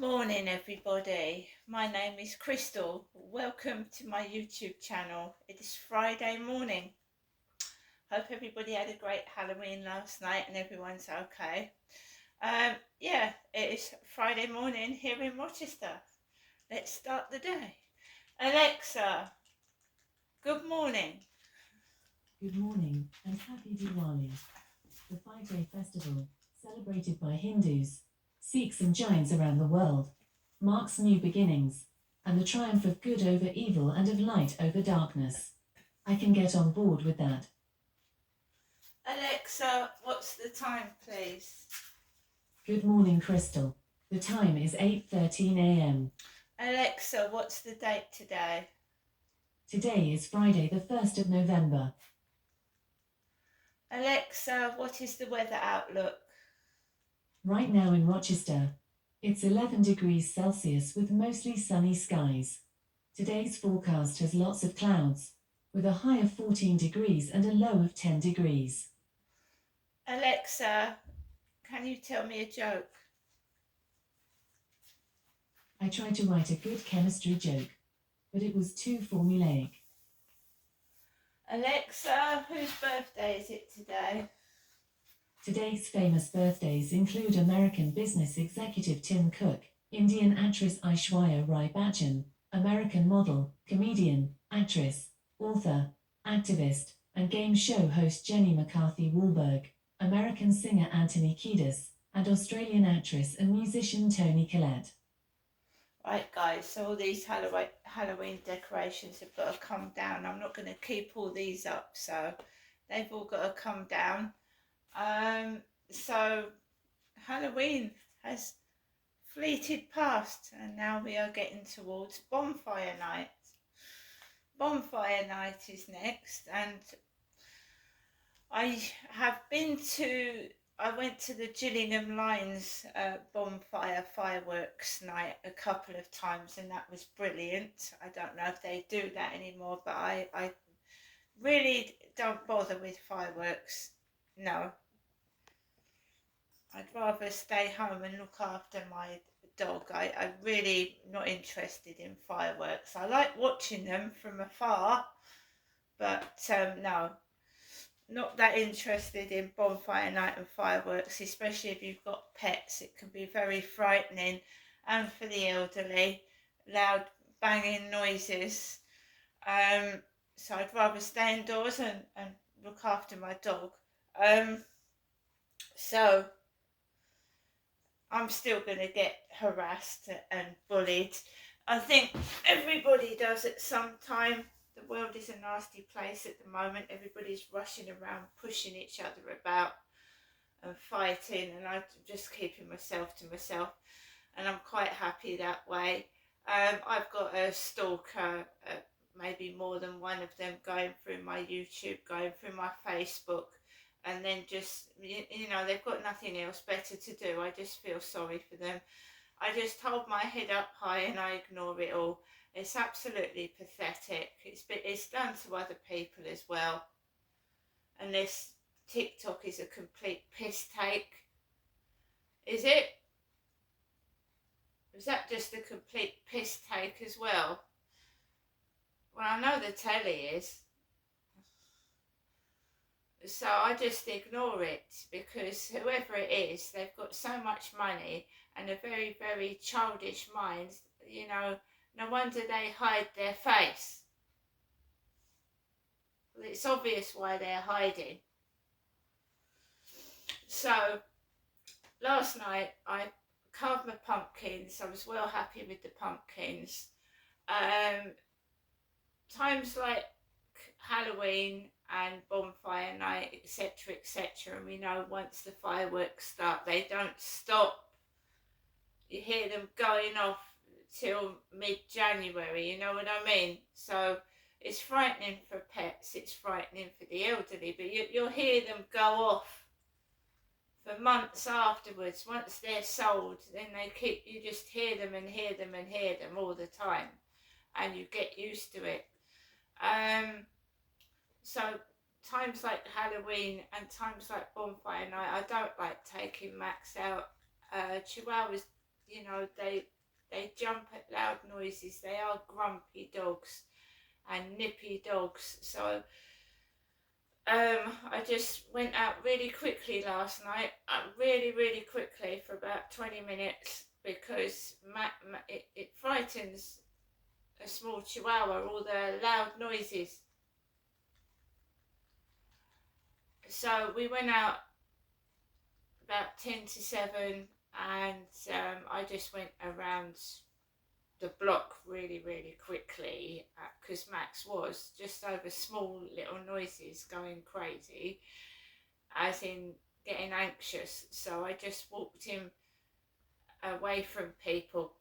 Morning, everybody. My name is Crystal. Welcome to my YouTube channel. It is Friday morning. Hope everybody had a great Halloween last night and everyone's okay. Yeah, it is Friday morning here in Rochester. Let's start the day. Alexa, good morning. Good morning and happy Diwali. The 5-day festival, celebrated by Hindus, Sikhs and Jains around the world, marks new beginnings and the triumph of good over evil and of light over darkness. I can get on board with that. Alexa, what's the time, please? Good morning, Crystal. The time is 8:13 a.m. Alexa, what's the date today? Today is Friday, the 1st of November. Alexa, what is the weather outlook? Right now in Rochester, it's 11 degrees Celsius with mostly sunny skies. Today's forecast has lots of clouds, with a high of 14 degrees and a low of 10 degrees. Alexa, can you tell me a joke? I tried to write a good chemistry joke, but it was too formulaic. Alexa, whose birthday is it today? Today's famous birthdays include American business executive Tim Cook, Indian actress Aishwarya Rai Bachchan, American model, comedian, actress, author, activist, and game show host Jenny McCarthy Wahlberg, American singer Anthony Kiedis, and Australian actress and musician Toni Collette. Right, guys, so all these Halloween decorations have got to come down. I'm not going to keep all these up, so they've all got to come down. So Halloween has fleeted past, and now we are getting towards bonfire night. Bonfire night is next, and I went to the Gillingham Lines bonfire fireworks night a couple of times, and that was brilliant. I don't know if they do that anymore, but I really don't bother with fireworks. No. I'd rather stay home and look after my dog. I'm really not interested in fireworks. I like watching them from afar, but no, not that interested in bonfire night and fireworks, especially if you've got pets. It can be very frightening, and for the elderly, loud banging noises. So I'd rather stay indoors and look after my dog. So I'm still going to get harassed and bullied. I think everybody does at some time. The world is a nasty place at the moment. Everybody's rushing around, pushing each other about and fighting, and I'm just keeping myself to myself, and I'm quite happy that way. I've got a stalker, maybe more than one of them, going through my YouTube, going through my Facebook, and then just, they've got nothing else better to do. I just feel sorry for them. I just hold my head up high and I ignore it all. It's absolutely pathetic. It's done to other people as well. And this TikTok is a complete piss take. Is it? Is that just a complete piss take as well? Well, I know the telly is. So I just ignore it, because whoever it is, they've got so much money and a very, very childish mind. No wonder they hide their face. Well, it's obvious why they're hiding. So last night I carved my pumpkins. I was well happy with the pumpkins. Times like Halloween and bonfire night, etc., etc., and we know once the fireworks start, they don't stop. You hear them going off till mid-January, you know what I mean? So it's frightening for pets, it's frightening for the elderly, but you'll hear them go off for months afterwards. Once they're sold, then you just hear them and hear them and hear them all the time, and you get used to it. So times like Halloween and times like bonfire night, I don't like taking Max out. Chihuahuas you know, they jump at loud noises. They are grumpy dogs and nippy dogs. So I just went out really quickly last night, really quickly for about 20 minutes because it frightens a small chihuahua, all the loud noises. So we went out about 10 to 7 and I just went around the block really quickly because Max was just over small little noises going crazy, as in getting anxious. So I just walked him away from people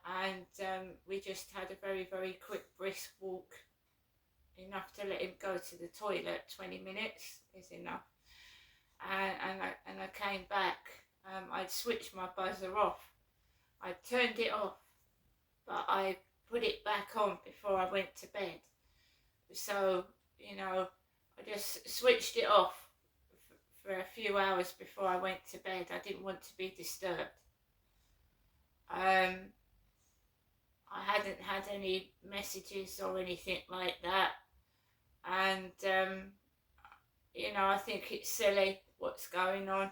and we just had a very quick brisk walk, enough to let him go to the toilet. 20 minutes is enough. And I came back. I'd switched my buzzer off. I turned it off, but I put it back on before I went to bed. So, you know, I just switched it off for a few hours before I went to bed. I didn't want to be disturbed. I hadn't had any messages or anything like that. And, you know, I think it's silly what's going on.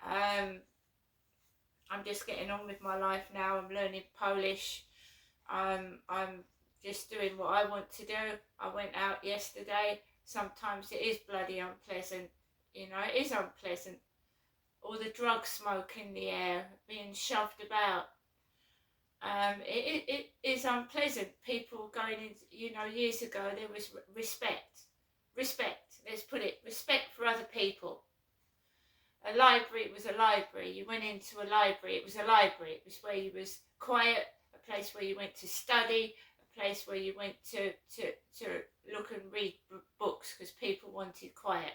I'm just getting on with my life now. I'm learning Polish. I'm just doing what I want to do. I went out yesterday. Sometimes it is bloody unpleasant. You know, it is unpleasant. All the drug smoke in the air, being shoved about. It is unpleasant. People going in, you know, years ago there was respect. Let's put it, respect for other people. A library was a library. You went into a library, it was a library. It was where you was quiet, a place where you went to study, a place where you went to look and read books because people wanted quiet.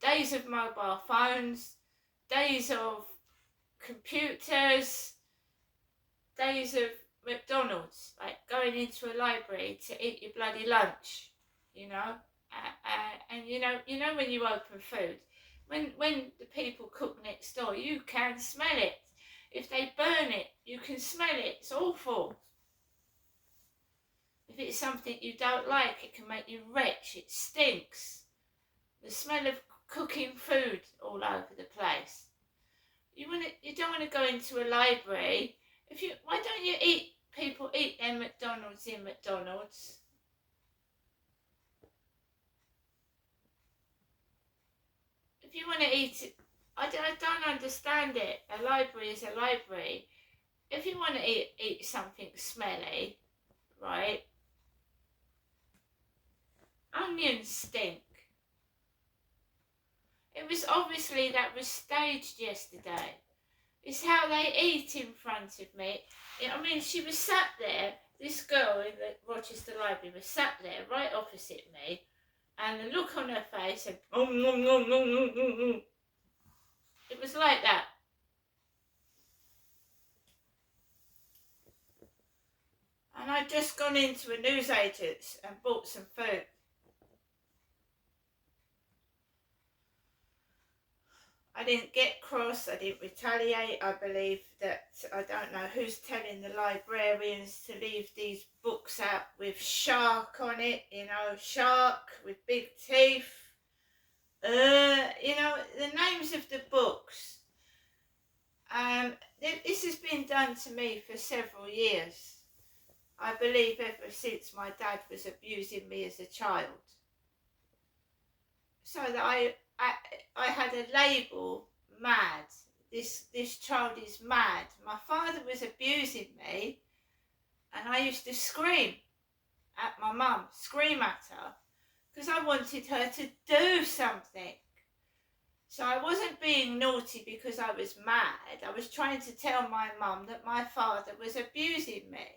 Days of mobile phones, days of computers, days of McDonald's, like going into a library to eat your bloody lunch, you know. And you know when you open food, when the people cook next door, you can smell it. If they burn it, you can smell it. It's awful. If it's something you don't like, it can make you retch. It stinks. The smell of cooking food all over the place. You don't want to go into a library. Why don't you people eat their McDonald's in McDonald's? If you want to eat it, I don't understand it. A library is a library. If you want to eat something smelly, right? Onions stink. It was obviously that was staged yesterday. It's how they eat in front of me. I mean, she was sat there, this girl in the Rochester Library was sat there right opposite me, and the look on her face and it was like that. And I'd just gone into a newsagent's and bought some food. I didn't get cross, I didn't retaliate. I believe that, I don't know who's telling the librarians to leave these books out with shark on it, you know, shark with big teeth. You know, the names of the books. This has been done to me for several years. I believe ever since my dad was abusing me as a child. So that I had a label, mad. This child is mad. My father was abusing me and I used to scream at my mum, scream at her, because I wanted her to do something. So I wasn't being naughty because I was mad. I was trying to tell my mum that my father was abusing me.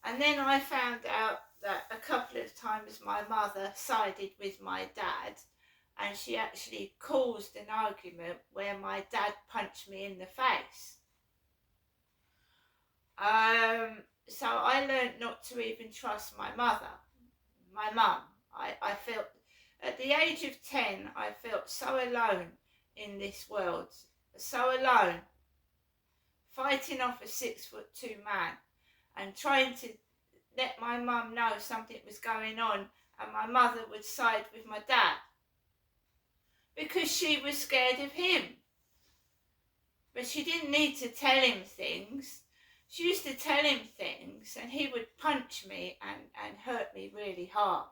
And then I found out that a couple of times my mother sided with my dad, and she actually caused an argument where my dad punched me in the face. So I learned not to even trust my mum. I felt, at the age of 10, I felt so alone in this world, so alone, fighting off a 6'2" man and trying to let my mum know something was going on, and my mother would side with my dad because she was scared of him. But she didn't need to tell him things. She used to tell him things and he would punch me and hurt me really hard.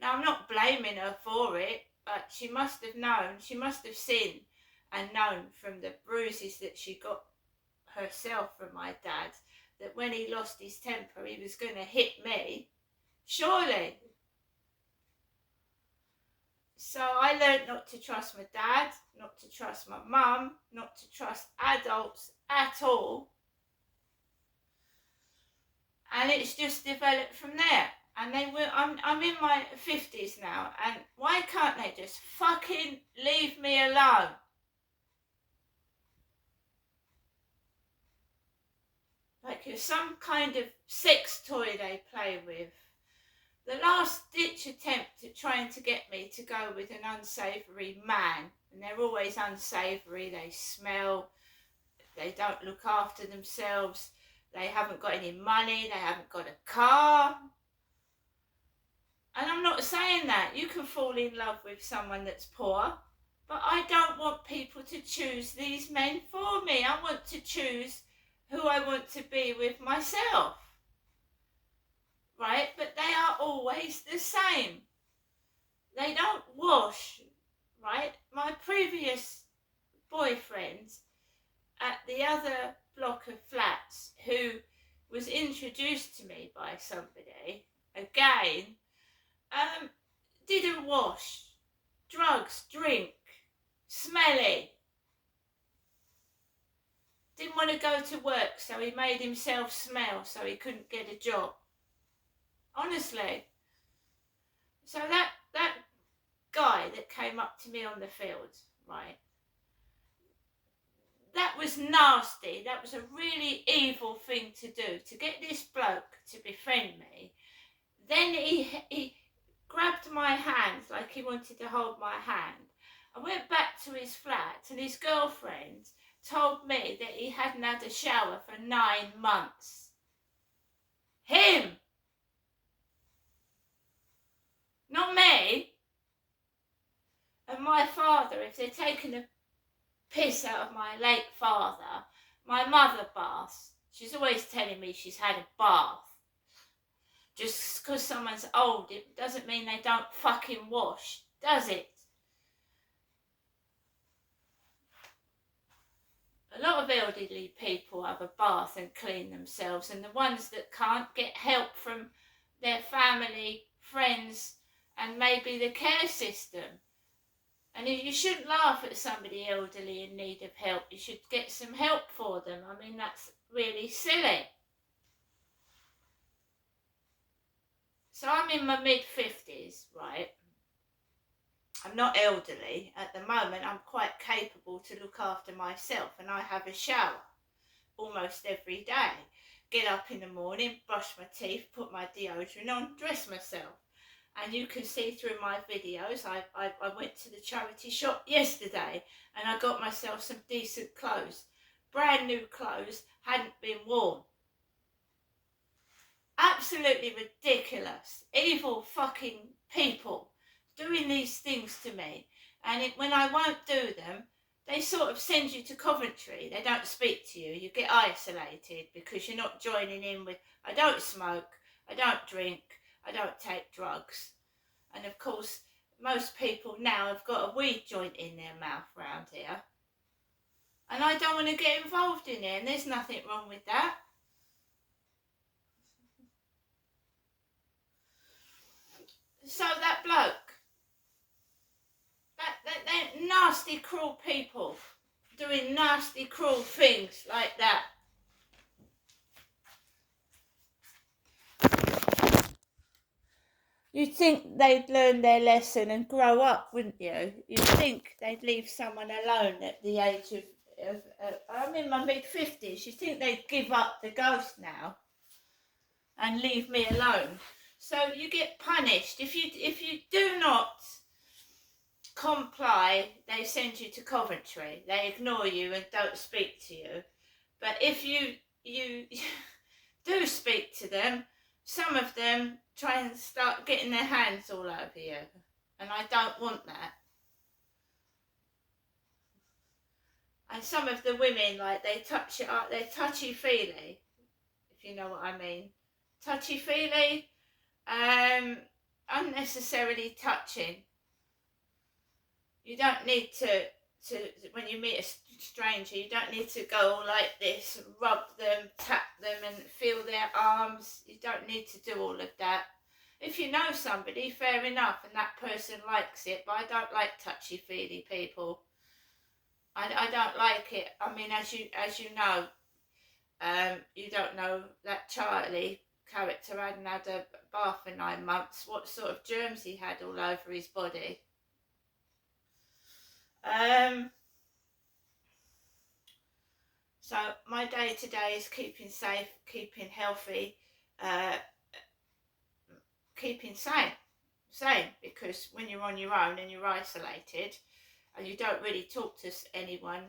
Now, I'm not blaming her for it, but she must have known, she must have seen and known from the bruises that she got herself from my dad, that when he lost his temper, he was going to hit me. Surely. So I learned not to trust my dad, not to trust my mum, not to trust adults at all. And it's just developed from there. And I'm in my 50s now, and why can't they just fucking leave me alone? Like you're some kind of sex toy they play with. The last ditch attempt at trying to get me to go with an unsavoury man, and they're always unsavoury, they smell, they don't look after themselves, they haven't got any money, they haven't got a car. And I'm not saying that. You can fall in love with someone that's poor, but I don't want people to choose these men for me. I want to choose who I want to be with myself. Right? But they are always the same. They don't wash, right? My previous boyfriend at the other block of flats, who was introduced to me by somebody, again, didn't wash, drugs, drink, smelly. Didn't want to go to work, so he made himself smell so he couldn't get a job. Honestly. So that guy that came up to me on the field, right, that was nasty. That was a really evil thing to do, to get this bloke to befriend me. Then he grabbed my hand like he wanted to hold my hand. I went back to his flat, and his girlfriend told me that he hadn't had a shower for 9 months. Him! Not me. And my father, if they're taking a piss out of my late father, my mother baths. She's always telling me she's had a bath. Just because someone's old, it doesn't mean they don't fucking wash, does it? A lot of elderly people have a bath and clean themselves, and the ones that can't get help from their family, friends, and maybe the care system. And you shouldn't laugh at somebody elderly in need of help. You should get some help for them. I mean, that's really silly. So I'm in my mid-50s, right? I'm not elderly. At the moment, I'm quite capable to look after myself, and I have a shower almost every day. Get up in the morning, brush my teeth, put my deodorant on, dress myself. And you can see through my videos, I went to the charity shop yesterday and I got myself some decent clothes. Brand new clothes, hadn't been worn. Absolutely ridiculous. Evil fucking people doing these things to me. And when I won't do them, they sort of send you to Coventry. They don't speak to you. You get isolated because you're not joining in with, I don't smoke, I don't drink, I don't take drugs. And of course, most people now have got a weed joint in their mouth round here. And I don't want to get involved in it, and there's nothing wrong with that. So that bloke, they're nasty, cruel people doing nasty, cruel things like that. You'd think they'd learn their lesson and grow up, wouldn't you? You'd think they'd leave someone alone at the age of I'm in my mid-50s. You'd think they'd give up the ghost now and leave me alone. So you get punished if you do not comply, they send you to Coventry. They ignore you and don't speak to you. But if you do speak to them, some of them try and start getting their hands all over you, and I don't want that. And some of the women, like, they touch it up, they're touchy-feely, if you know what I mean. Touchy-feely, unnecessarily touching. You don't need to when you meet a stranger, you don't need to go like this, rub them, tap them and feel their arms. You don't need to do all of that. If you know somebody, fair enough, and that person likes it, but I don't like touchy-feely people. I don't like it. I mean, as you know, you don't know that Charlie character hadn't had a bath for 9 months. What sort of germs he had all over his body. So my day to day is keeping safe, keeping healthy, keeping sane, because when you're on your own and you're isolated and you don't really talk to anyone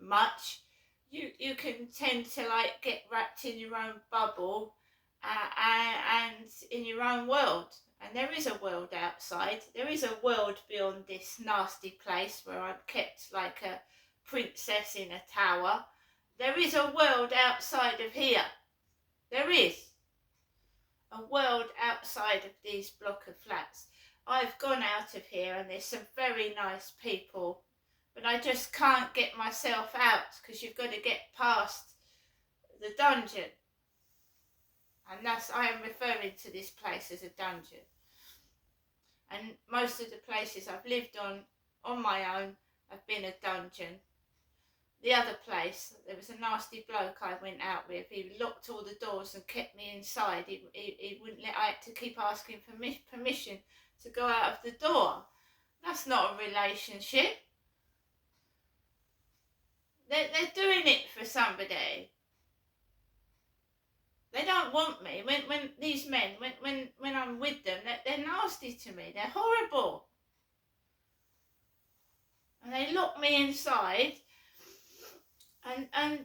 much, you can tend to like get wrapped in your own bubble and in your own world. And there is a world outside. There is a world beyond this nasty place where I'm kept like a princess in a tower. There is a world outside of here. There is a world outside of these block of flats. I've gone out of here and there's some very nice people, but I just can't get myself out because you've got to get past the dungeon. And I am referring to this place as a dungeon. And most of the places I've lived on my own have been a dungeon. The other place, there was a nasty bloke I went out with. He locked all the doors and kept me inside. He wouldn't let. I had to keep asking for permission to go out of the door. That's not a relationship. They're doing it for somebody. They don't want me. When these men, when I'm with them, they're nasty to me. They're horrible. And they lock me inside. And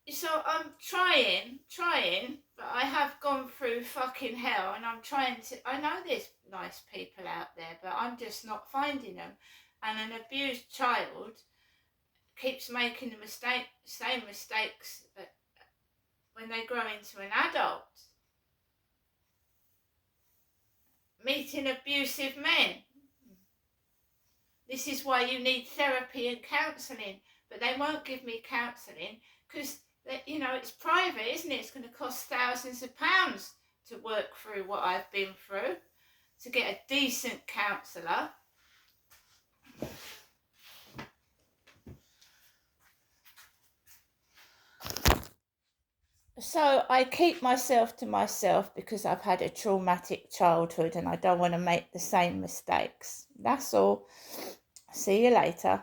so I'm trying, but I have gone through fucking hell, and I'm trying to. I know there's nice people out there, but I'm just not finding them. And an abused child keeps making the same mistakes when they grow into an adult. Meeting abusive men. This is why you need therapy and counselling, but they won't give me counselling because, you know, it's private, isn't it? It's going to cost thousands of pounds to work through what I've been through, to get a decent counsellor. So I keep myself to myself because I've had a traumatic childhood and I don't want to make the same mistakes. That's all. See you later.